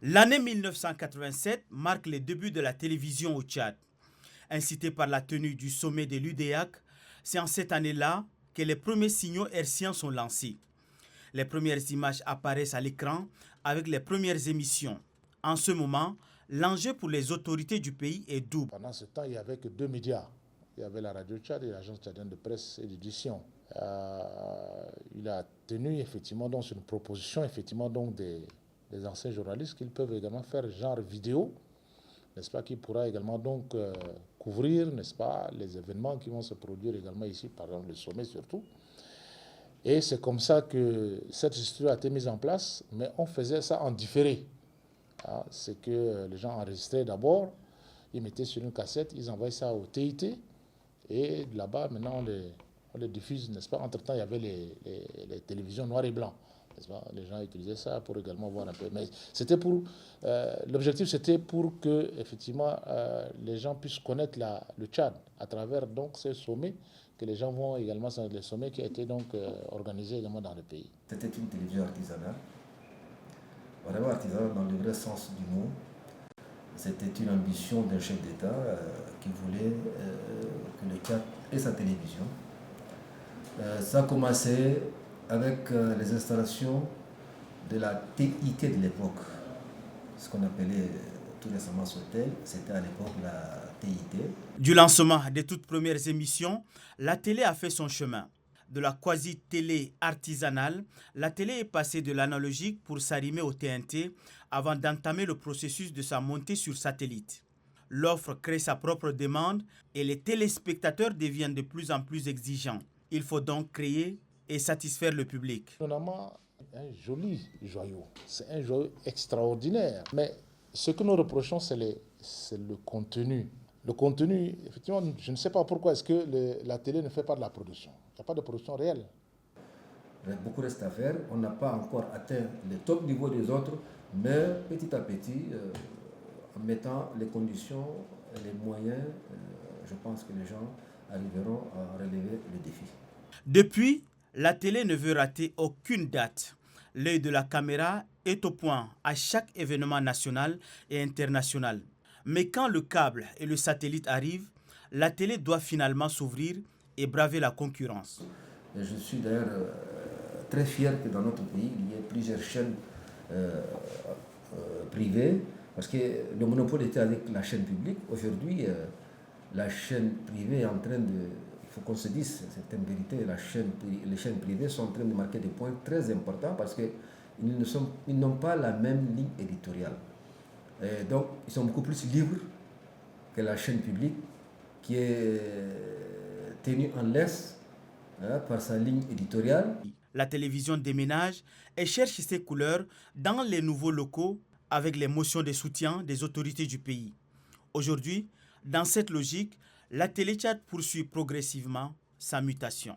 L'année 1987 marque les débuts de la télévision au Tchad. Incité par la tenue du sommet de l'UDEAC, c'est en cette année-là que les premiers signaux hertziens sont lancés. Les premières images apparaissent à l'écran avec les premières émissions. En ce moment, l'enjeu pour les autorités du pays est double. Pendant ce temps, il n'y avait que deux médias. Il y avait la radio Tchad et l'agence tchadienne de presse et d'édition. Il a tenu effectivement donc, sur une proposition effectivement donc des anciens journalistes qu'ils peuvent également faire genre vidéo, n'est-ce pas, qui pourra également donc couvrir, n'est-ce pas, les événements qui vont se produire également ici, par exemple le sommet surtout. Et c'est comme ça que cette structure a été mise en place, mais on faisait ça en différé. C'est que les gens enregistraient d'abord, ils mettaient sur une cassette, ils envoyaient ça au TIT, et là-bas, maintenant, on les diffuse, n'est-ce pas. Entre-temps, il y avait les télévisions noir et blanc, n'est-ce pas. Les gens utilisaient ça pour également voir un peu. Mais c'était pour... l'objectif, c'était pour que, effectivement, les gens puissent connaître le Tchad à travers donc ces sommets, que les gens vont également sur les sommets qui a été donc organisés également dans le pays. C'était une télévision artisanale, vraiment artisanale dans le vrai sens du mot. C'était une ambition d'un chef d'État qui voulait que le Tchad ait sa télévision. Ça a commencé avec les installations de la TIT de l'époque, ce qu'on appelait tout récemment Sotel, c'était à l'époque la TIT. Du lancement des toutes premières émissions, la télé a fait son chemin. De la quasi-télé artisanale, la télé est passée de l'analogique pour s'arrimer au TNT avant d'entamer le processus de sa montée sur satellite. L'offre crée sa propre demande et les téléspectateurs deviennent de plus en plus exigeants. Il faut donc créer et satisfaire le public. Finalement, un joli joyau, c'est un joyau extraordinaire. Mais ce que nous reprochons, c'est le contenu. Le contenu, effectivement, je ne sais pas pourquoi est-ce que la télé ne fait pas de la production. Il n'y a pas de production réelle. Beaucoup reste à faire. On n'a pas encore atteint le top niveau des autres, mais petit à petit, en mettant les conditions et les moyens, je pense que les gens arriveront à relever le défi. Depuis, la télé ne veut rater aucune date. L'œil de la caméra est au point à chaque événement national et international. Mais quand le câble et le satellite arrivent, la télé doit finalement s'ouvrir et braver la concurrence. Et je suis d'ailleurs très fier que dans notre pays, il y ait plusieurs chaînes privées, parce que le monopole était avec la chaîne publique. Aujourd'hui, la chaîne privée est en train de... Il faut qu'on se dise certaines vérités. Les chaînes privées sont en train de marquer des points très importants parce qu'ils n'ont pas la même ligne éditoriale. Et donc, ils sont beaucoup plus libres que la chaîne publique qui est tenue en laisse par sa ligne éditoriale. La télévision déménage et cherche ses couleurs dans les nouveaux locaux avec les motions de soutien des autorités du pays. Aujourd'hui, dans cette logique, la Télé Tchad poursuit progressivement sa mutation.